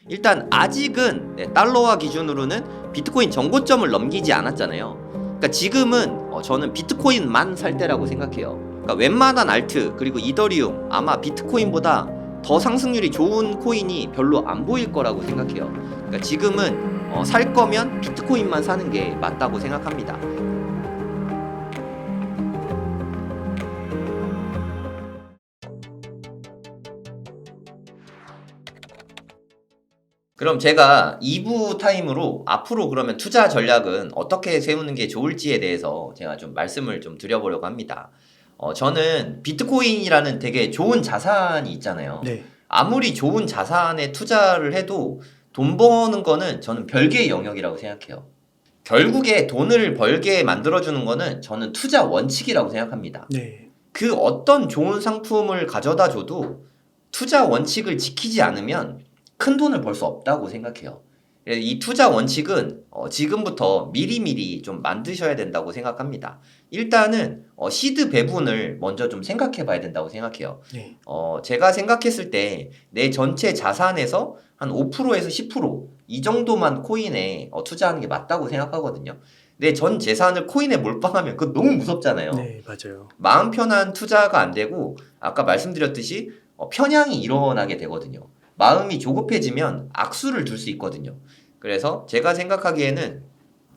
일단 아직은 달러화 기준으로는 비트코인 정고점을 넘기지 않았잖아요. 그러니까 지금은 저는 비트코인만 살 때라고 생각해요. 그러니까 웬만한 알트 그리고 이더리움 아마 비트코인보다 더 상승률이 좋은 코인이 별로 안 보일 거라고 생각해요. 그러니까 지금은 살 거면 비트코인만 사는 게 맞다고 생각합니다. 그럼 제가 2부 타임으로 앞으로 그러면 투자 전략은 어떻게 세우는 게 좋을지에 대해서 제가 좀 말씀을 좀 드려보려고 합니다. 저는 비트코인이라는 되게 좋은 자산이 있잖아요. 네. 아무리 좋은 자산에 투자를 해도 돈 버는 거는 저는 별개의 영역이라고 생각해요. 결국에 돈을 벌게 만들어주는 거는 저는 투자 원칙이라고 생각합니다. 네. 그 어떤 좋은 상품을 가져다 줘도 투자 원칙을 지키지 않으면 큰 돈을 벌 수 없다고 생각해요. 이 투자 원칙은 지금부터 미리미리 좀 만드셔야 된다고 생각합니다. 일단은 시드 배분을 먼저 좀 생각해 봐야 된다고 생각해요. 네. 제가 생각했을 때 내 전체 자산에서 한 5%에서 10%이 정도만 코인에 투자하는 게 맞다고 생각하거든요. 내 전 재산을 코인에 몰빵하면 그거 너무 무섭잖아요. 네, 맞아요. 마음 편한 투자가 안 되고 아까 말씀드렸듯이 편향이 일어나게 되거든요. 마음이 조급해지면 악수를 둘 수 있거든요. 그래서 제가 생각하기에는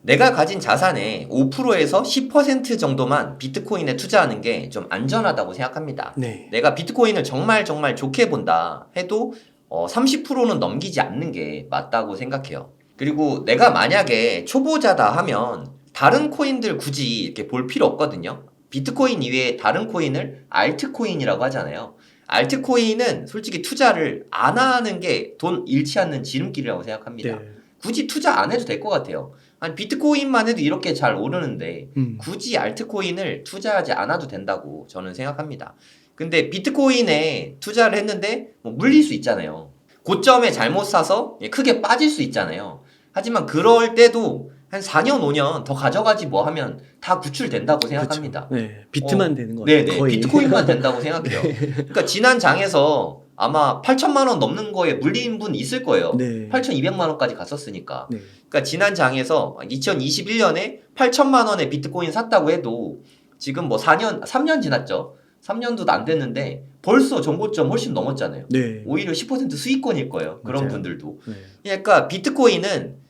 내가 가진 자산의 5%에서 10% 정도만 비트코인에 투자하는 게 좀 안전하다고 생각합니다. 네. 내가 비트코인을 정말 좋게 본다 해도 30%는 넘기지 않는 게 맞다고 생각해요. 그리고 내가 만약에 초보자다 하면 다른 코인들 굳이 이렇게 볼 필요 없거든요. 비트코인 이외에 다른 코인을 알트코인이라고 하잖아요. 알트코인은 솔직히 투자를 안 하는 게 돈 잃지 않는 지름길이라고 생각합니다. 네. 굳이 투자 안 해도 될 것 같아요. 아니 비트코인만 해도 이렇게 잘 오르는데 굳이 알트코인을 투자하지 않아도 된다고 저는 생각합니다. 근데 비트코인에 투자를 했는데 뭐 물릴 수 있잖아요. 고점에 잘못 사서 크게 빠질 수 있잖아요. 하지만 그럴 때도 한 4년, 5년 더 가져가지 뭐 하면 다 구출된다고 생각합니다. 그쵸. 네. 비트만 되는 거 같아요. 네네. 거의. 비트코인만 된다고 생각해요. 그러니까 지난 장에서 아마 8천만 원 넘는 거에 물린 분 있을 거예요. 네. 8,200만 원까지 갔었으니까. 네. 그러니까 지난 장에서 2021년에 8천만 원에 비트코인 샀다고 해도 지금 뭐 3년 지났죠. 3년도 안 됐는데 벌써 정고점 훨씬 넘었잖아요. 네. 오히려 10% 수익권일 거예요. 그런 맞아요. 분들도. 네. 그러니까 비트코인은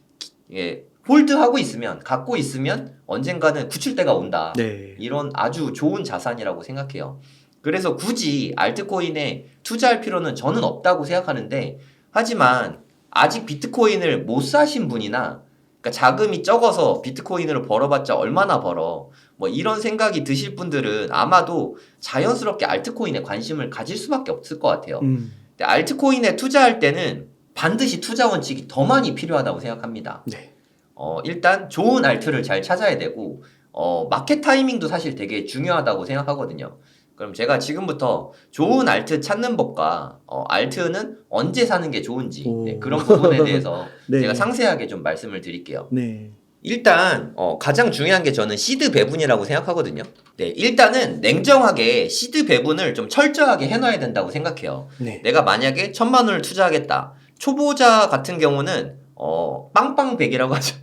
홀드하고 있으면, 갖고 있으면 언젠가는 구출 때가 온다. 네. 이런 아주 좋은 자산이라고 생각해요. 그래서 굳이 알트코인에 투자할 필요는 저는 없다고 생각하는데, 하지만 아직 비트코인을 못 사신 분이나 그러니까 자금이 적어서 비트코인으로 벌어봤자 얼마나 벌어 뭐 이런 생각이 드실 분들은 아마도 자연스럽게 알트코인에 관심을 가질 수밖에 없을 것 같아요. 근데 알트코인에 투자할 때는 반드시 투자 원칙이 더 많이 필요하다고 생각합니다. 네. 일단 좋은 알트를 잘 찾아야 되고 마켓 타이밍도 사실 되게 중요하다고 생각하거든요. 그럼 제가 지금부터 좋은 알트 찾는 법과 알트는 언제 사는 게 좋은지 그런 부분에 대해서 네. 제가 상세하게 좀 말씀을 드릴게요. 네. 일단 가장 중요한 게 저는 시드 배분이라고 생각하거든요. 네, 일단은 냉정하게 시드 배분을 좀 철저하게 해놔야 된다고 생각해요. 네. 내가 만약에 1,000만 원을 투자하겠다. 초보자 같은 경우는 빵빵100이라고 하죠.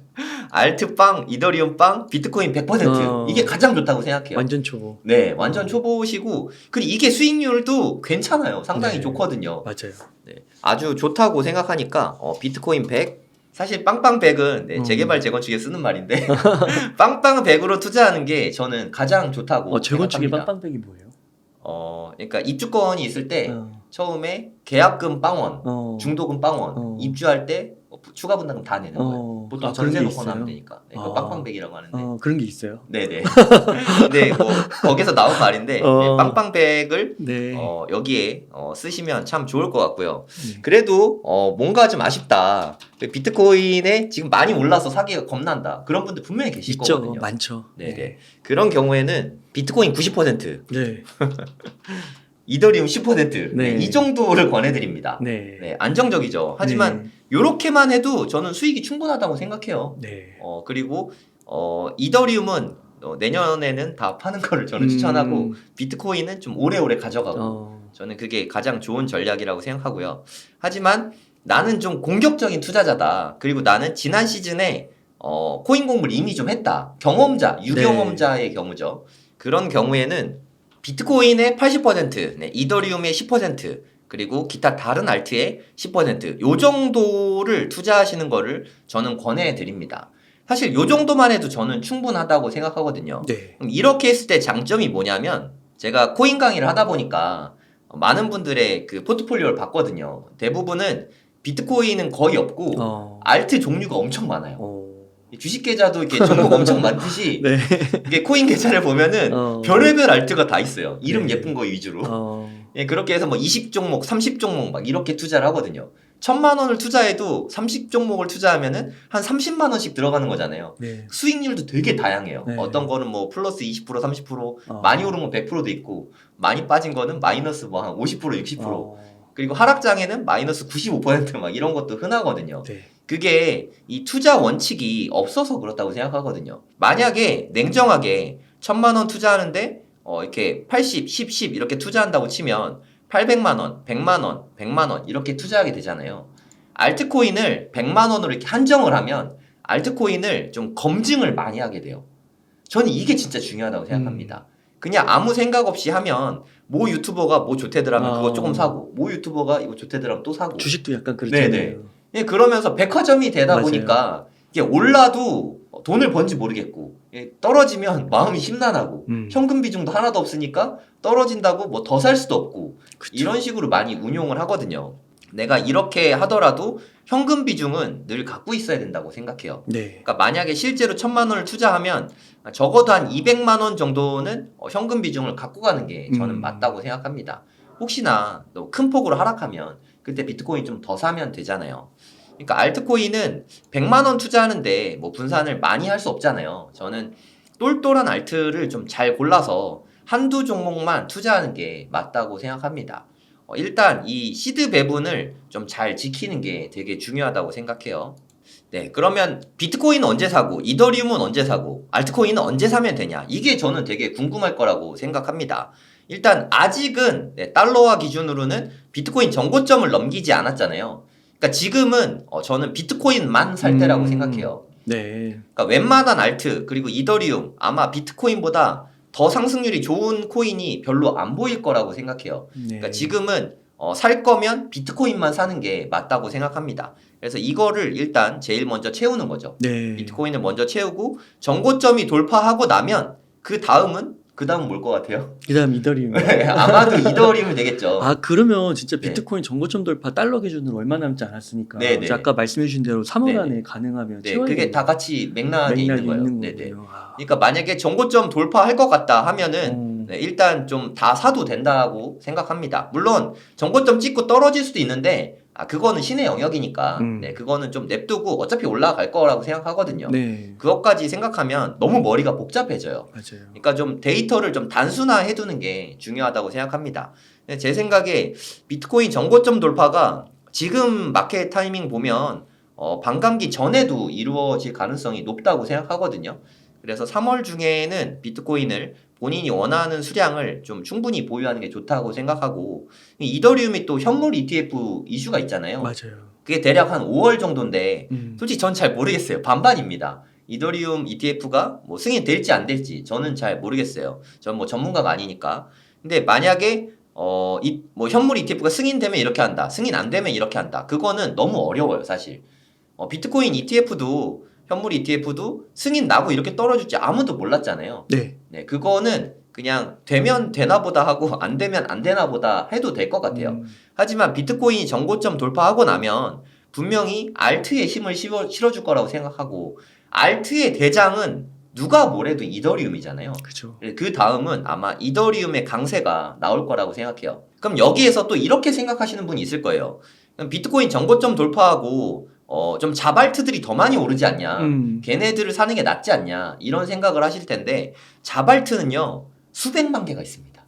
알트빵, 이더리움빵, 비트코인 100% 이게 가장 좋다고 생각해요. 완전 초보. 네, 완전 초보시고 그리고 이게 수익률도 괜찮아요. 상당히 네. 좋거든요. 맞아요. 네, 아주 좋다고 생각하니까 비트코인 100 사실 빵빵 100은 재개발 재건축에 쓰는 말인데 빵빵 100으로 투자하는 게 저는 가장 좋다고 재건축의 생각합니다. 빵빵백이 뭐예요? 그러니까 입주권이 있을 때 어. 처음에 계약금 빵원, 중도금 빵원, 입주할 때 추가 분담금 다 내는 거예요. 보통 전세 놓고 하면 되니까. 그거 빵빵백이라고 하는데. 그런 게 있어요. 네네. 근데 뭐 거기서 나온 말인데 빵빵백을 네. 여기에 쓰시면 참 좋을 것 같고요. 그래도 뭔가 좀 아쉽다. 비트코인에 지금 많이 올라서 사기가 겁난다. 그런 분들 분명히 계실 있죠. 거거든요. 많죠. 네네. 그런 경우에는 비트코인 90%, 네. 이더리움 10%, 네. 이 정도를 권해드립니다. 네. 네, 안정적이죠. 하지만 요렇게만 해도 저는 수익이 충분하다고 생각해요. 네. 그리고 이더리움은 내년에는 다 파는 거를 저는 추천하고 비트코인은 좀 오래오래 가져가고 저는 그게 가장 좋은 전략이라고 생각하고요. 하지만 나는 좀 공격적인 투자자다. 그리고 나는 지난 시즌에 코인 공부를 이미 좀 했다. 경험자, 유경험자의 경우죠. 그런 경우에는 비트코인의 80%, 네, 이더리움의 10%, 그리고 기타 다른 알트의 10%, 요 정도를 투자하시는 거를 저는 권해드립니다. 사실 요 정도만 해도 저는 충분하다고 생각하거든요. 네. 그럼 이렇게 했을 때 장점이 뭐냐면 제가 코인 강의를 하다 보니까 많은 분들의 그 포트폴리오를 봤거든요. 대부분은 비트코인은 거의 없고 알트 종류가 엄청 많아요. 주식 계좌도 이렇게 종목 엄청 많듯이 네. 이게 코인 계좌를 보면은 별의별 알트가 다 있어요. 이름 네. 예쁜 거 위주로. 예, 그렇게 해서 뭐 20종목, 30종목 막 이렇게 투자를 하거든요. 1,000만 원을 투자해도 30종목을 투자하면은 한 30만 원씩 들어가는 거잖아요. 네. 수익률도 되게 다양해요. 네. 어떤 거는 뭐 플러스 20%, 30%, 많이 오른 건 100%도 있고 많이 빠진 거는 마이너스 뭐 한 50%, 60%. 그리고 하락장에는 마이너스 95%막 이런 것도 흔하거든요. 네. 그게 이 투자 원칙이 없어서 그렇다고 생각하거든요. 만약에 냉정하게 1,000만 원 투자하는데 이렇게 80, 10, 10 이렇게 투자한다고 치면 800만 원, 100만 원, 100만 원 이렇게 투자하게 되잖아요. 알트코인을 100만 원으로 이렇게 한정을 하면 알트코인을 좀 검증을 많이 하게 돼요. 저는 이게 진짜 중요하다고 생각합니다. 그냥 아무 생각 없이 하면 모 유튜버가 뭐 좋대더라면 그거 조금 사고 모 유튜버가 이거 좋대더라면 또 사고 주식도 약간 그렇잖아요. 네네. 예, 그러면서 백화점이 되다 맞아요. 보니까 이게 올라도 돈을 번지 모르겠고 떨어지면 마음이 심란하고 현금 비중도 하나도 없으니까 떨어진다고 뭐 더 살 수도 없고 그쵸. 이런 식으로 많이 운용을 하거든요. 내가 이렇게 하더라도 현금 비중은 늘 갖고 있어야 된다고 생각해요. 네. 그러니까 만약에 실제로 1,000만 원을 투자하면 적어도 한 200만 원 정도는 현금 비중을 갖고 가는 게 저는 맞다고 생각합니다. 혹시나 또 큰 폭으로 하락하면 그때 비트코인 좀 더 사면 되잖아요. 그러니까 알트코인은 100만 원 투자하는데 뭐 분산을 많이 할 수 없잖아요. 저는 똘똘한 알트를 좀 잘 골라서 한두 종목만 투자하는 게 맞다고 생각합니다. 일단 이 시드 배분을 좀 잘 지키는 게 되게 중요하다고 생각해요. 네, 그러면 비트코인은 언제 사고, 이더리움은 언제 사고, 알트코인은 언제 사면 되냐? 이게 저는 되게 궁금할 거라고 생각합니다. 일단 아직은 달러화 기준으로는 비트코인 정고점을 넘기지 않았잖아요. 그러니까 지금은 저는 비트코인만 살 때라고 생각해요. 네. 그러니까 웬만한 알트 그리고 이더리움 아마 비트코인보다 더 상승률이 좋은 코인이 별로 안 보일 거라고 생각해요. 네. 그러니까 지금은 살 거면 비트코인만 사는 게 맞다고 생각합니다. 그래서 이거를 일단 제일 먼저 채우는 거죠. 네. 비트코인을 먼저 채우고 정고점이 돌파하고 나면 그 다음은 뭘 것 같아요? 그다음 이더리움. 아마도 이더리움이 되겠죠. 아 그러면 진짜 네. 비트코인 정고점 돌파 달러 기준으로 얼마 남지 않았으니까 네네. 이제 아까 말씀해주신 대로 3월 네네. 안에 가능하면 네, 채워야 그게 되는 다 같이 맥락에 있는 거예요. 네네. 거군요. 아. 그러니까 만약에 정고점 돌파할 것 같다 하면은 일단 좀 다 사도 된다고 생각합니다. 물론 정고점 찍고 떨어질 수도 있는데 그거는 신의 영역이니까 네, 그거는 좀 냅두고 어차피 올라갈 거라고 생각하거든요. 네. 그것까지 생각하면 너무 머리가 복잡해져요. 맞아요. 그러니까 좀 데이터를 좀 단순화해 두는 게 중요하다고 생각합니다. 제 생각에 비트코인 정고점 돌파가 지금 마켓 타이밍 보면 반감기 전에도 이루어질 가능성이 높다고 생각하거든요. 그래서 3월 중에는 비트코인을 본인이 원하는 수량을 좀 충분히 보유하는 게 좋다고 생각하고 이더리움이 또 현물 ETF 이슈가 있잖아요. 맞아요. 그게 대략 한 5월 정도인데 솔직히 전 잘 모르겠어요. 반반입니다. 이더리움 ETF가 뭐 승인될지 안 될지 저는 잘 모르겠어요. 전 뭐 전문가가 아니니까. 근데 만약에 뭐 현물 ETF가 승인되면 이렇게 한다. 승인 안 되면 이렇게 한다. 그거는 너무 어려워요, 사실. 비트코인 ETF도 현물 ETF도 승인 나고 이렇게 떨어질지 아무도 몰랐잖아요. 네. 네, 그거는 그냥 되면 되나 보다 하고 안 되면 안 되나 보다 해도 될 것 같아요. 하지만 비트코인이 정고점 돌파하고 나면 분명히 알트에 힘을 실어줄 거라고 생각하고 알트의 대장은 누가 뭐래도 이더리움이잖아요. 그렇죠. 그 다음은 아마 이더리움의 강세가 나올 거라고 생각해요. 그럼 여기에서 또 이렇게 생각하시는 분이 있을 거예요. 그럼 비트코인 정고점 돌파하고 좀 자발트들이 더 많이 오르지 않냐. 걔네들을 사는 게 낫지 않냐. 이런 생각을 하실 텐데 자발트는요. 수백만 개가 있습니다.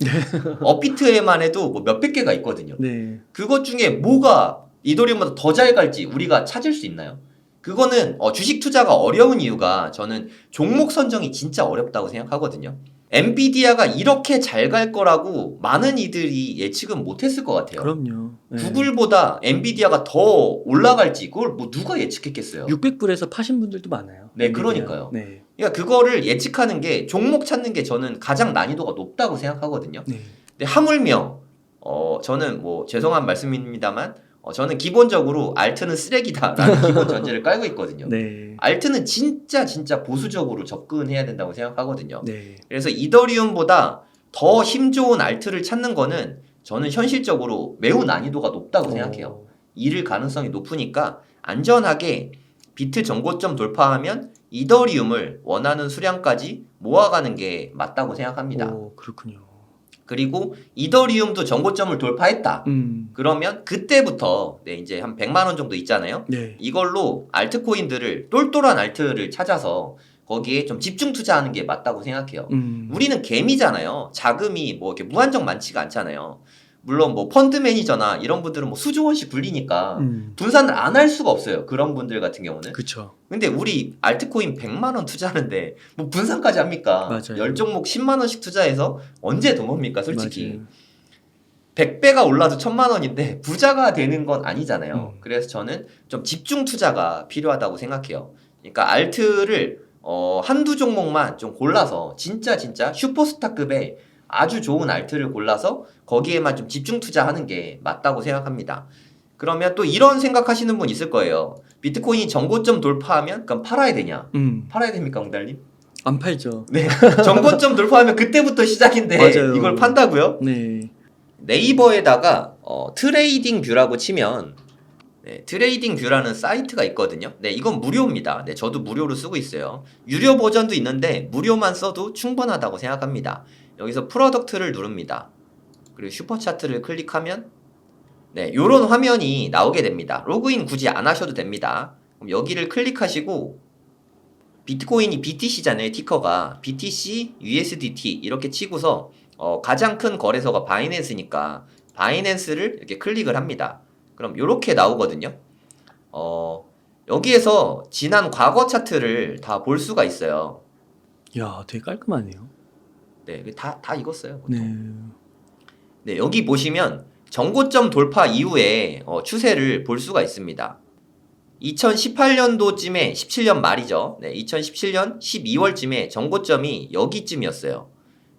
업비트에만 해도 뭐 몇백 개가 있거든요. 네. 그것 중에 뭐가 이더리움보다 더 잘 갈지 우리가 찾을 수 있나요? 그거는 주식 투자가 어려운 이유가 저는 종목 선정이 진짜 어렵다고 생각하거든요. 엔비디아가 이렇게 잘 갈 거라고 많은 이들이 예측은 못했을 것 같아요. 그럼요. 네. 구글보다 엔비디아가 더 올라갈지 그걸 뭐 누가 예측했겠어요. 600불에서 파신 분들도 많아요. 네, 엔비디아. 그러니까요. 네. 그러니까 그거를 예측하는 게 종목 찾는 게 저는 가장 난이도가 높다고 생각하거든요. 네. 근데 하물며 저는 뭐 죄송한 말씀입니다만 저는 기본적으로 알트는 쓰레기다라는 기본 전제를 깔고 있거든요. 네. 알트는 진짜 보수적으로 접근해야 된다고 생각하거든요. 네. 그래서 이더리움보다 더 힘 좋은 알트를 찾는 거는 저는 현실적으로 매우 난이도가 높다고 생각해요. 잃을 가능성이 높으니까 안전하게 비트 전고점 돌파하면 이더리움을 원하는 수량까지 모아가는 게 맞다고 생각합니다. 오, 그렇군요. 그리고 이더리움도 전고점을 돌파했다. 그러면 그때부터 이제 한 100만 원 정도 있잖아요. 네. 이걸로 알트코인들을 똘똘한 알트를 찾아서 거기에 좀 집중 투자하는 게 맞다고 생각해요. 우리는 개미잖아요. 자금이 뭐 이렇게 무한정 많지가 않잖아요. 물론 뭐 펀드 매니저나 이런 분들은 뭐 수조 원씩 굴리니까 분산을 안 할 수가 없어요. 그런 분들 같은 경우는. 그렇죠. 근데 우리 알트코인 100만 원 투자하는데 뭐 분산까지 합니까? 맞아요. 10종목 10만 원씩 투자해서 언제 돈 봅니까, 솔직히. 맞아요. 100배가 올라도 1000만 원인데 부자가 되는 건 아니잖아요. 그래서 저는 좀 집중 투자가 필요하다고 생각해요. 그러니까 알트를 한두 종목만 좀 골라서 진짜 슈퍼스타급의 아주 좋은 알트를 골라서 거기에만 좀 집중 투자하는 게 맞다고 생각합니다. 그러면 또 이런 생각하시는 분 있을 거예요. 비트코인이 전고점 돌파하면 그럼 팔아야 되냐? 팔아야 됩니까, 옹달님? 안 팔죠. 네. 전고점 돌파하면 그때부터 시작인데 맞아요. 이걸 판다고요? 네. 네이버에다가 트레이딩 뷰라고 치면 트레이딩 뷰라는 사이트가 있거든요. 네, 이건 무료입니다. 네, 저도 무료로 쓰고 있어요. 유료 버전도 있는데 무료만 써도 충분하다고 생각합니다. 여기서 프로덕트를 누릅니다. 그리고 슈퍼차트를 클릭하면 네, 요런 화면이 나오게 됩니다. 로그인 굳이 안 하셔도 됩니다. 그럼 여기를 클릭하시고 비트코인이 BTC잖아요. 티커가 BTC, USDT 이렇게 치고서 가장 큰 거래소가 바이낸스니까 바이낸스를 이렇게 클릭을 합니다. 그럼 이렇게 나오거든요. 여기에서 지난 과거 차트를 다 볼 수가 있어요. 야, 되게 깔끔하네요. 네, 다 익었어요. 보통. 네. 네, 여기 보시면 전고점 돌파 이후에 추세를 볼 수가 있습니다. 2018년도쯤에 17년 말이죠. 네, 2017년 12월쯤에 전고점이 여기쯤이었어요.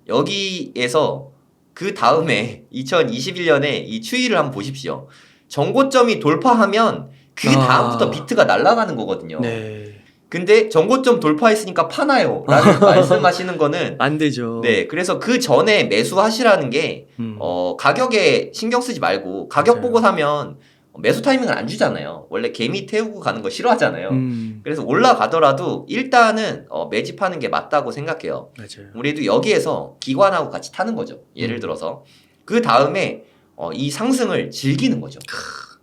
여기에서 그 다음에 2021년에 이 추이를 한번 보십시오. 전고점이 돌파하면 그 다음부터 비트가 날아가는 거거든요. 네. 근데 전고점 돌파했으니까 파나요? 라는 말씀하시는 거는 안 되죠. 네, 그래서 그 전에 매수하시라는 게 가격에 신경 쓰지 말고 가격 맞아요. 보고 사면 매수 타이밍을 안 주잖아요. 원래 개미 태우고 가는 거 싫어하잖아요. 그래서 올라가더라도 일단은 매집하는 게 맞다고 생각해요. 맞아요. 우리도 여기에서 기관하고 같이 타는 거죠. 예를 들어서 그 다음에 이 상승을 즐기는 거죠.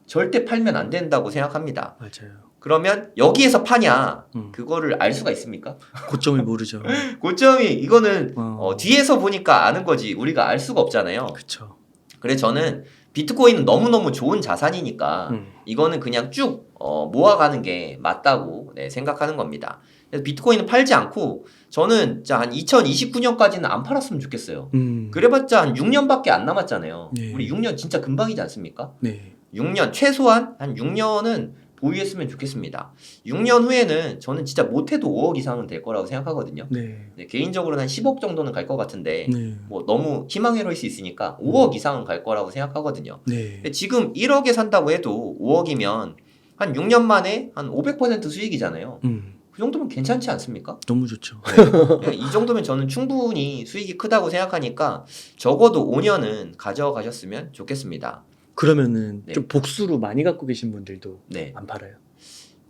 절대 팔면 안 된다고 생각합니다. 맞아요. 그러면 여기에서 파냐 그거를 알 수가 있습니까? 고점을 모르죠. 고점이 이거는 뒤에서 보니까 아는 거지 우리가 알 수가 없잖아요. 그렇죠. 그래서 저는 비트코인은 너무너무 좋은 자산이니까 이거는 그냥 쭉 모아가는 게 맞다고 생각하는 겁니다. 그래서 비트코인은 팔지 않고 저는 한 2029년까지는 안 팔았으면 좋겠어요. 그래봤자 한 6년밖에 안 남았잖아요. 네. 우리 6년 진짜 금방이지 않습니까? 네. 6년 최소한 한 6년은 보유했으면 좋겠습니다. 6년 후에는 저는 진짜 못해도 5억 이상은 될 거라고 생각하거든요. 네. 네, 개인적으로는 한 10억 정도는 갈 것 같은데 네. 뭐 너무 희망회로일 수 있으니까 5억 이상은 갈 거라고 생각하거든요. 네. 근데 지금 1억에 산다고 해도 5억이면 한 6년 만에 한 500% 수익이잖아요. 그 정도면 괜찮지 않습니까? 너무 좋죠. 네, 이 정도면 저는 충분히 수익이 크다고 생각하니까 적어도 5년은 가져가셨으면 좋겠습니다. 그러면은 네. 좀 복수로 많이 갖고 계신 분들도 네. 안 팔아요.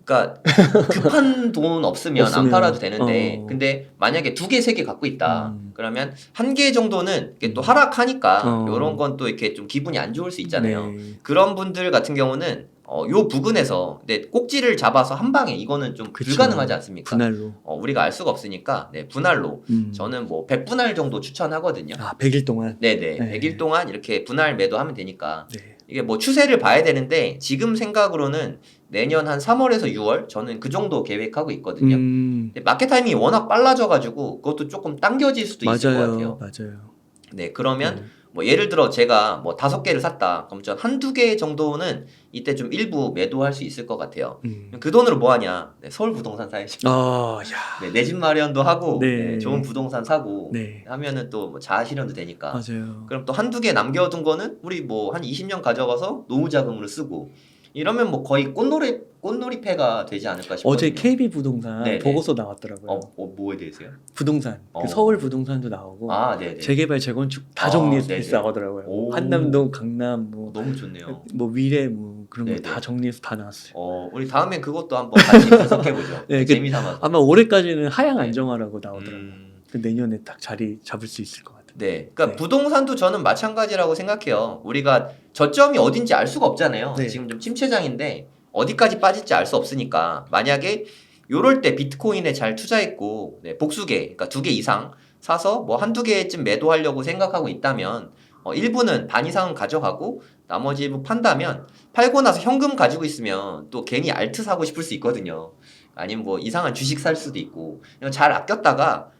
그러니까 급한 돈 없으면 안 팔아도 되는데 근데 만약에 2개, 3개 갖고 있다. 그러면 1개 정도는 이게 또 하락하니까 이런 건 또 이렇게 좀 기분이 안 좋을 수 있잖아요. 네. 그런 분들 같은 경우는 요 부근에서 꼭지를 잡아서 한 방에 이거는 좀 그쵸. 불가능하지 않습니까? 분할로. 우리가 알 수가 없으니까 분할로 저는 뭐 100분할 정도 추천하거든요. 아, 100일 동안. 네네. 네. 100일 동안 이렇게 분할 매도하면 되니까 네. 이게 뭐 추세를 봐야 되는데 지금 생각으로는 내년 한 3월에서 6월 저는 그 정도 계획하고 있거든요. 음, 근데 마켓 타이밍이 워낙 빨라져가지고 그것도 조금 당겨질 수도 있을 것 같아요. 맞아요. 네, 그러면 네. 뭐 예를 들어 제가 뭐 5개를 샀다. 그럼 전 한두 개 정도는 이때 좀 일부 매도할 수 있을 것 같아요. 그 돈으로 뭐 하냐? 네, 서울 부동산 사야지. 야, 네, 내 집 마련도 하고 네. 네, 좋은 부동산 사고 네, 하면은 또 뭐 자아 실현도 되니까. 맞아요. 그럼 또 한두 개 남겨둔 거는 우리 뭐 한 20년 가져가서 노후 자금으로 쓰고 이러면 뭐 거의 꽃놀이패가 되지 않을까 싶거든요. 어제 KB 부동산 네네. 보고서 나왔더라고요. 뭐에 대해서요? 부동산, 어. 그 서울 부동산도 나오고 아, 네네. 재개발, 재건축 다 아, 정리해서 네네. 나오더라고요. 오. 한남동, 강남, 뭐 너무 좋네요. 위례 뭐 그런 거 네네. 다 정리해서 다 나왔어요. 우리 다음엔 그것도 한번 같이 분석해보죠. 네, 재미삼아서. 아마 올해까지는 하향 네. 안정화라고 나오더라고요. 그 내년에 딱 자리 잡을 수 있을 것 같아요. 네, 그러니까 네. 부동산도 저는 마찬가지라고 생각해요. 우리가 저점이 어딘지 알 수가 없잖아요. 네. 지금 좀 침체장인데 어디까지 빠질지 알 수 없으니까 만약에 요럴 때 비트코인에 잘 투자했고 복수개, 그러니까 2개 이상 사서 뭐 한두 개쯤 매도하려고 생각하고 있다면 일부는 반 이상은 가져가고 나머지 일부 판다면 팔고 나서 현금 가지고 있으면 또 괜히 알트 사고 싶을 수 있거든요. 아니면 뭐 이상한 주식 살 수도 있고 잘 아꼈다가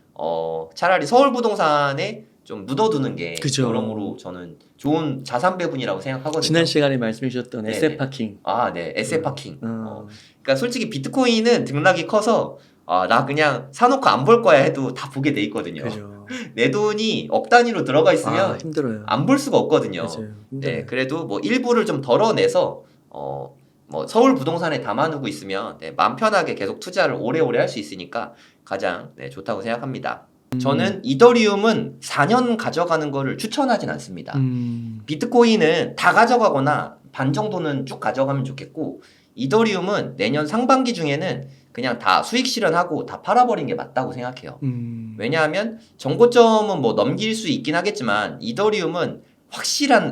차라리 서울 부동산에 좀 묻어두는 게 그죠. 여러모로 저는 좋은 자산 배분이라고 생각하거든요. 지난 시간에 말씀해 주셨던 네네. 에셋 파킹. 아, 네, 에셋 파킹. 어. 그러니까 솔직히 비트코인은 등락이 커서 나 그냥 사놓고 안 볼 거야 해도 다 보게 돼 있거든요. 그죠. 내 돈이 억 단위로 들어가 있으면 힘들어요. 안 볼 수가 없거든요. 맞아요. 힘들어요. 네, 그래도 뭐 일부를 좀 덜어내서 뭐 서울 부동산에 담아두고 있으면 마음 편하게 계속 투자를 오래오래 할 수 있으니까 가장 좋다고 생각합니다. 저는 이더리움은 4년 가져가는 거를 추천하진 않습니다. 비트코인은 다 가져가거나 반 정도는 쭉 가져가면 좋겠고 이더리움은 내년 상반기 중에는 그냥 다 수익 실현하고 다 팔아버린 게 맞다고 생각해요. 왜냐하면 정고점은 뭐 넘길 수 있긴 하겠지만 이더리움은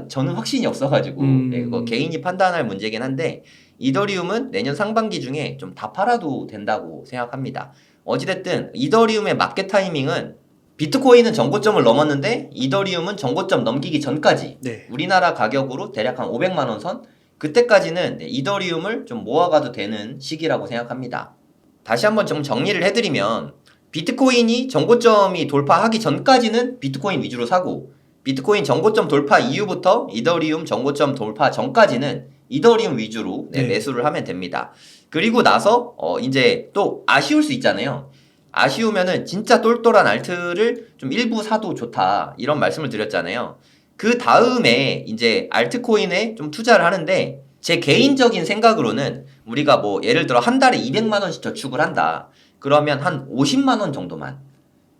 저는 확신이 없어가지고 그거 개인이 판단할 문제긴 한데 이더리움은 내년 상반기 중에 좀 다 팔아도 된다고 생각합니다. 어찌됐든 이더리움의 마켓 타이밍은 비트코인은 정고점을 넘었는데 이더리움은 정고점 넘기기 전까지 네. 우리나라 가격으로 대략 한 500만 원 선 그때까지는 이더리움을 좀 모아가도 되는 시기라고 생각합니다. 다시 한번 좀 정리를 해드리면 비트코인이 정고점이 돌파하기 전까지는 비트코인 위주로 사고 비트코인 정고점 돌파 이후부터 이더리움 정고점 돌파 전까지는 이더리움 위주로 매수를 하면 됩니다. 그리고 나서 이제 또 아쉬울 수 있잖아요. 아쉬우면은 진짜 똘똘한 알트를 좀 일부 사도 좋다 이런 말씀을 드렸잖아요. 그 다음에 이제 알트코인에 좀 투자를 하는데 제 개인적인 생각으로는 우리가 뭐 예를 들어 한 달에 200만 원씩 저축을 한다. 그러면 한 50만 원 정도만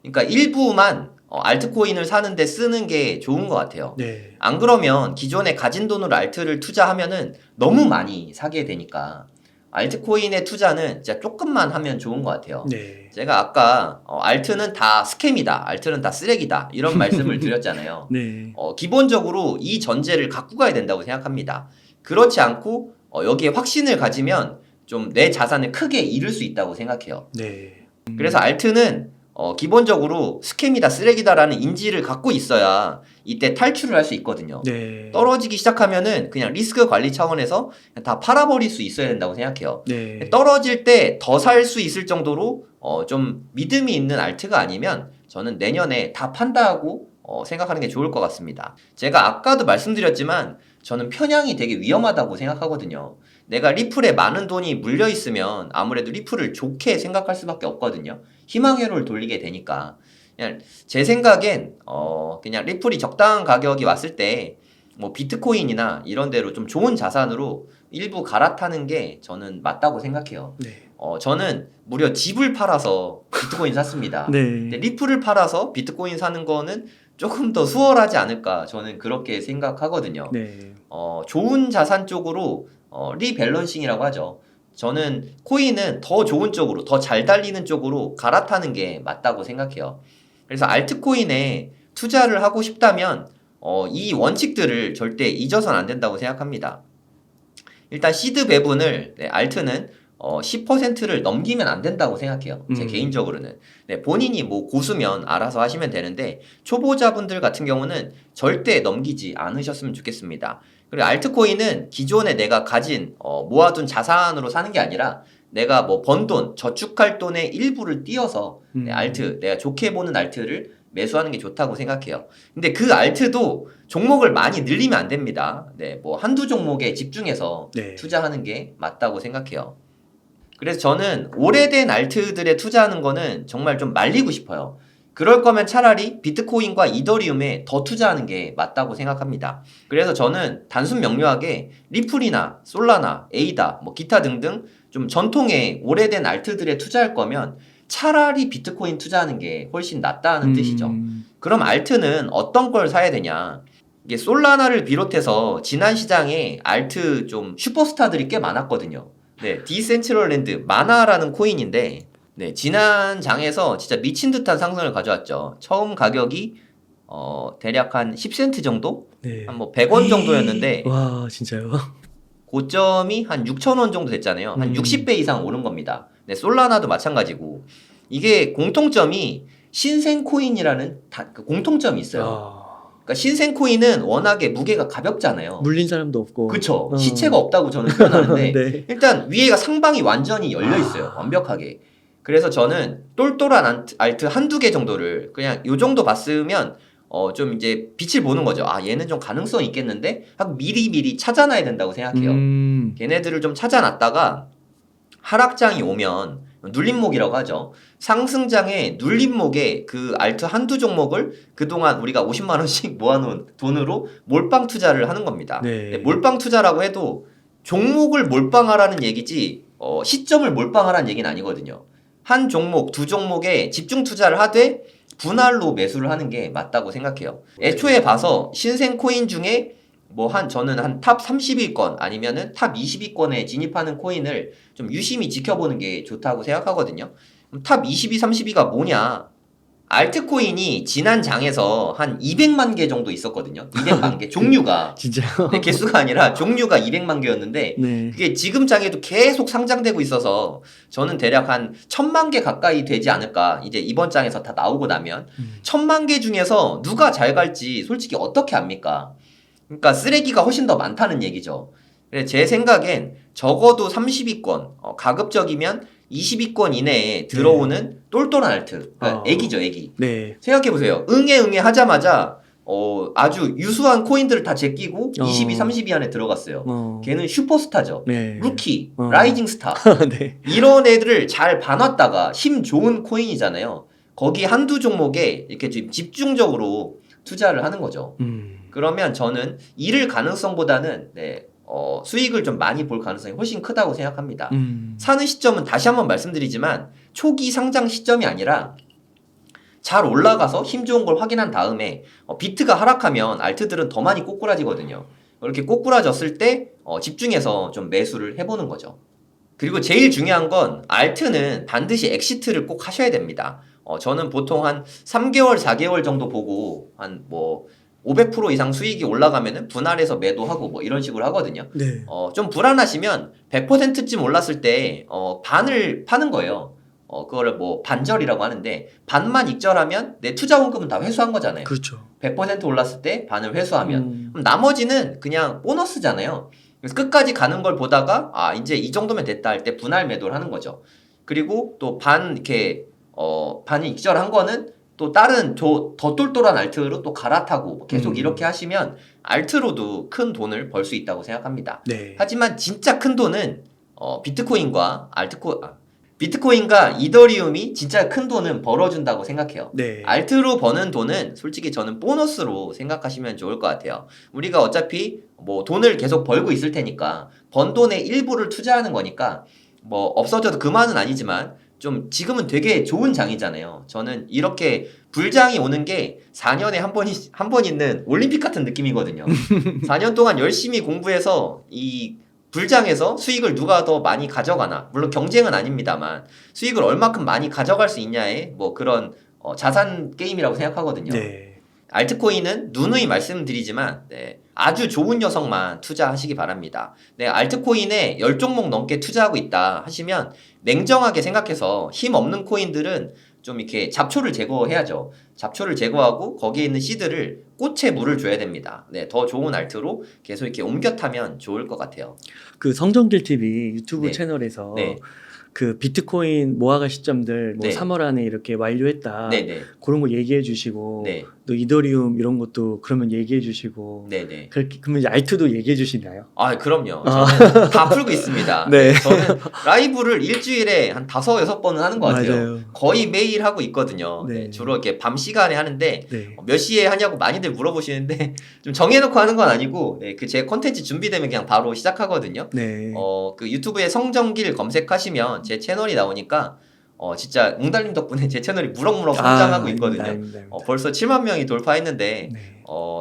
그러니까 일부만 알트코인을 사는데 쓰는 게 좋은 것 같아요. 네. 안 그러면 기존에 가진 돈으로 알트를 투자하면은 너무 많이 사게 되니까 알트코인의 투자는 진짜 조금만 하면 좋은 것 같아요. 네. 제가 아까 알트는 다 스캠이다, 알트는 다 쓰레기다 이런 말씀을 드렸잖아요. 네. 기본적으로 이 전제를 갖고 가야 된다고 생각합니다. 그렇지 않고 여기에 확신을 가지면 좀 내 자산을 크게 잃을 수 있다고 생각해요. 네. 그래서 알트는 기본적으로 스캠이다, 쓰레기다라는 인지를 갖고 있어야 이때 탈출을 할 수 있거든요. 네. 떨어지기 시작하면은 그냥 리스크 관리 차원에서 다 팔아버릴 수 있어야 된다고 생각해요. 네. 떨어질 때 더 살 수 있을 정도로 좀 믿음이 있는 알트가 아니면 저는 내년에 다 판다고 생각하는 게 좋을 것 같습니다. 제가 아까도 말씀드렸지만 저는 편향이 되게 위험하다고 생각하거든요. 내가 리플에 많은 돈이 물려 있으면 아무래도 리플을 좋게 생각할 수밖에 없거든요. 희망회로를 돌리게 되니까. 그냥 제 생각엔 그냥 리플이 적당한 가격이 왔을 때 뭐 비트코인이나 이런 데로 좀 좋은 자산으로 일부 갈아타는 게 저는 맞다고 생각해요. 네. 저는 무려 집을 팔아서 비트코인 샀습니다. 네. 근데 리플을 팔아서 비트코인 사는 거는 조금 더 수월하지 않을까 저는 그렇게 생각하거든요. 네. 좋은 자산 쪽으로 리밸런싱이라고 하죠. 저는 코인은 더 좋은 쪽으로 더 잘 달리는 쪽으로 갈아타는 게 맞다고 생각해요. 그래서 알트코인에 투자를 하고 싶다면 이 원칙들을 절대 잊어서는 안 된다고 생각합니다. 일단 시드 배분을 알트는 10%를 넘기면 안 된다고 생각해요. 제 개인적으로는. 본인이 뭐 고수면 알아서 하시면 되는데 초보자분들 같은 경우는 절대 넘기지 않으셨으면 좋겠습니다. 그리고 알트코인은 기존에 내가 가진 모아둔 자산으로 사는 게 아니라 내가 뭐 번 돈, 저축할 돈의 일부를 띄어서 알트, 내가 좋게 보는 알트를 매수하는 게 좋다고 생각해요. 근데 그 알트도 종목을 많이 늘리면 안 됩니다. 네, 뭐 한두 종목에 집중해서 네. 투자하는 게 맞다고 생각해요. 그래서 저는 오래된 알트들에 투자하는 거는 정말 좀 말리고 싶어요. 그럴 거면 차라리 비트코인과 이더리움에 더 투자하는 게 맞다고 생각합니다. 그래서 저는 단순 명료하게 리플이나 솔라나, 에이다, 뭐 기타 등등 좀 전통의 오래된 알트들에 투자할 거면 차라리 비트코인 투자하는 게 훨씬 낫다는 뜻이죠. 그럼 알트는 어떤 걸 사야 되냐? 이게 솔라나를 비롯해서 지난 시장에 알트 좀 슈퍼스타들이 꽤 많았거든요. 네, 디센트럴랜드 마나라는 코인인데 네, 지난 장에서 진짜 미친 듯한 상승을 가져왔죠. 처음 가격이 대략 한 10센트 정도? 네. 한 뭐 100원 정도였는데 와 진짜요? 고점이 한 6,000원 정도 됐잖아요. 한 60배 이상 오른 겁니다. 네, 솔라나도 마찬가지고 이게 공통점이 신생 코인이라는 그 공통점이 있어요. 그러니까 신생 코인은 워낙에 무게가 가볍잖아요. 물린 사람도 없고. 그쵸. 시체가 없다고 저는 표현하는데 네. 일단 위에가 상방이 완전히 열려 있어요. 완벽하게. 그래서 저는 똘똘한 알트 한두 개 정도를 그냥 요 정도 봤으면 좀 이제 빛을 보는 거죠. 아, 얘는 좀 가능성이 있겠는데 하고 미리미리 찾아놔야 된다고 생각해요. 걔네들을 좀 찾아놨다가 하락장이 오면 눌림목이라고 하죠. 상승장에 눌림목에 그 알트 한두 종목을 그동안 우리가 50만 원씩 모아놓은 돈으로 몰빵 투자를 하는 겁니다. 네. 몰빵 투자라고 해도 종목을 몰빵하라는 얘기지 시점을 몰빵하라는 얘기는 아니거든요. 한 종목, 두 종목에 집중 투자를 하되 분할로 매수를 하는 게 맞다고 생각해요. 애초에 봐서 신생 코인 중에 저는 한 탑 30위권 아니면은 탑 20위권에 진입하는 코인을 좀 유심히 지켜보는 게 좋다고 생각하거든요. 그럼 탑 22, 30위가 뭐냐? 알트코인이 지난 장에서 한 200만 개 정도 있었거든요. 200만 개 종류가. 진짜요? 네, 개수가 아니라 종류가 200만 개였는데 네. 그게 지금 장에도 계속 상장되고 있어서 저는 대략 한 1000만 개 가까이 되지 않을까. 이제 이번 장에서 다 나오고 나면 1000만 개 중에서 누가 잘 갈지 솔직히 어떻게 압니까? 그러니까 쓰레기가 훨씬 더 많다는 얘기죠. 그래서 제 생각엔 적어도 30위권, 가급적이면 20위권 이내에 들어오는 똘똘한 알트. 그러니까 애기죠, 애기. 네. 생각해보세요. 응애 하자마자 아주 유수한 코인들을 다 제끼고 22, 30위 안에 들어갔어요. 걔는 슈퍼스타죠. 네. 루키, 라이징 스타. 네. 이런 애들을 잘 봐놨다가 힘 좋은 코인이잖아요. 거기 한두 종목에 이렇게 좀 집중적으로 투자를 하는 거죠. 그러면 저는 잃을 가능성보다는 수익을 좀 많이 볼 가능성이 훨씬 크다고 생각합니다. 사는 시점은 다시 한번 말씀드리지만 초기 상장 시점이 아니라 잘 올라가서 힘 좋은 걸 확인한 다음에 비트가 하락하면 알트들은 더 많이 꼬꾸라지거든요. 이렇게 꼬꾸라졌을 때 집중해서 좀 매수를 해보는 거죠. 그리고 제일 중요한 건 알트는 반드시 엑시트를 꼭 하셔야 됩니다. 저는 보통 한 3개월, 4개월 정도 보고 한 500% 이상 수익이 올라가면은 분할해서 매도하고 뭐 이런 식으로 하거든요. 네. 좀 불안하시면 100%쯤 올랐을 때 반을 파는 거예요. 그거를 뭐 반절이라고 하는데 반만 익절하면 내 투자 원금은 다 회수한 거잖아요. 그렇죠. 100% 올랐을 때 반을 회수하면 그럼 나머지는 그냥 보너스잖아요. 그래서 끝까지 가는 걸 보다가 이제 이 정도면 됐다 할 때 분할 매도를 하는 거죠. 그리고 또 이렇게 반이 익절한 거는 또 다른 더 똘똘한 알트로 또 갈아타고 계속 이렇게 하시면 알트로도 큰 돈을 벌 수 있다고 생각합니다. 네. 하지만 진짜 큰 돈은 비트코인과 이더리움이 진짜 큰 돈은 벌어준다고 생각해요. 네. 알트로 버는 돈은 솔직히 저는 보너스로 생각하시면 좋을 것 같아요. 우리가 어차피 돈을 계속 벌고 있을 테니까 번 돈의 일부를 투자하는 거니까 없어져도 그만은 아니지만 좀 지금은 되게 좋은 장이잖아요. 저는 이렇게 불장이 오는 게 4년에 한 번 있는 올림픽 같은 느낌이거든요. 4년 동안 열심히 공부해서 이 불장에서 수익을 누가 더 많이 가져가나, 물론 경쟁은 아닙니다만 수익을 얼마큼 많이 가져갈 수 있냐의 그런 자산 게임이라고 생각하거든요. 네. 알트코인은 누누이 말씀드리지만 아주 좋은 녀석만 투자하시기 바랍니다. 알트코인에 10종목 넘게 투자하고 있다 하시면 냉정하게 생각해서 힘 없는 코인들은 좀 이렇게 잡초를 제거해야죠. 잡초를 제거하고 거기에 있는 씨드를 꽃에 물을 줘야 됩니다. 네, 더 좋은 알트로 계속 이렇게 옮겨 타면 좋을 것 같아요. 그 성정길 TV 유튜브 네. 채널에서 네. 그 비트코인 모아가 시점들 뭐 네. 3월 안에 이렇게 완료했다. 네네. 그런 거 얘기해 주시고 네. 또 이더리움 이런 것도 그러면 얘기해 주시고 네네. 그렇게 그러면 이제 알트도 얘기해 주시나요? 아, 그럼요. 저는 다 풀고 있습니다. 네. 저는 라이브를 일주일에 한 5-6번은 하는 것 같아요. 맞아요. 거의 매일 하고 있거든요. 네. 네, 주로 이렇게 밤 시간에 하는데 네. 몇 시에 하냐고 많이들 물어보시는데 좀 정해놓고 하는 건 아니고 네, 그 제 콘텐츠 준비되면 그냥 바로 시작하거든요. 네. 그 유튜브에 성정길 검색하시면 제 채널이 나오니까 진짜 웅달님 덕분에 제 채널이 무럭무럭 성장하고 있거든요. 아닙니다. 벌써 7만 명이 돌파했는데 네.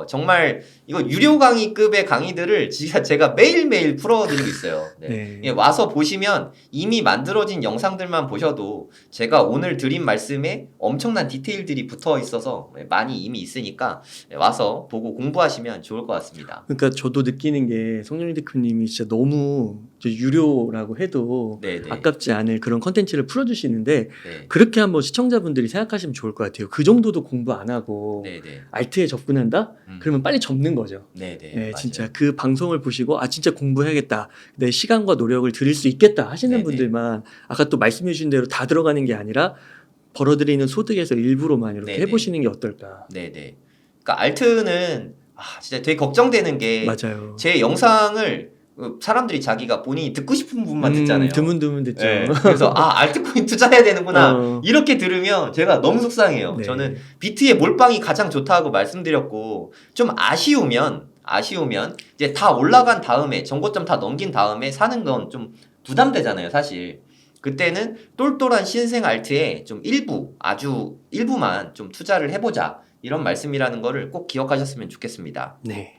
정말 이거 유료 강의급의 강의들을 진짜 제가 매일매일 풀어드리고 있어요. 네. 네. 예, 와서 보시면 이미 만들어진 영상들만 보셔도 제가 오늘 드린 말씀에 엄청난 디테일들이 붙어 있어서 많이 이미 있으니까 와서 보고 공부하시면 좋을 것 같습니다. 그러니까 저도 느끼는 게 성령님 대표님이 진짜 너무 유료라고 해도 네네. 아깝지 않을 그런 컨텐츠를 풀어주시는데 네. 그렇게 한번 시청자분들이 생각하시면 좋을 것 같아요. 그 정도도 공부 안 하고 네네. 알트에 접근한다? 그러면 빨리 접는 거죠. 네네. 네, 맞아요. 진짜 그 방송을 보시고 진짜 공부해야겠다. 내 시간과 노력을 들일 수 있겠다 하시는 네네. 분들만 아까 또 말씀해 주신 대로 다 들어가는 게 아니라 벌어들이는 소득에서 일부로만 이렇게 네네. 해보시는 게 어떨까. 네네. 그러니까 알트는 진짜 되게 걱정되는 게 맞아요. 제 영상을 사람들이 자기가 본인이 듣고 싶은 부분만 듣잖아요. 드문드문 듣죠. 네. 그래서 알트코인 투자해야 되는구나 이렇게 들으면 제가 너무 속상해요. 네. 저는 비트의 몰빵이 가장 좋다고 말씀드렸고 좀 아쉬우면 이제 다 올라간 다음에 정고점 다 넘긴 다음에 사는 건 좀 부담되잖아요, 사실. 그때는 똘똘한 신생 알트에 좀 아주 일부만 좀 투자를 해보자 이런 말씀이라는 거를 꼭 기억하셨으면 좋겠습니다. 네.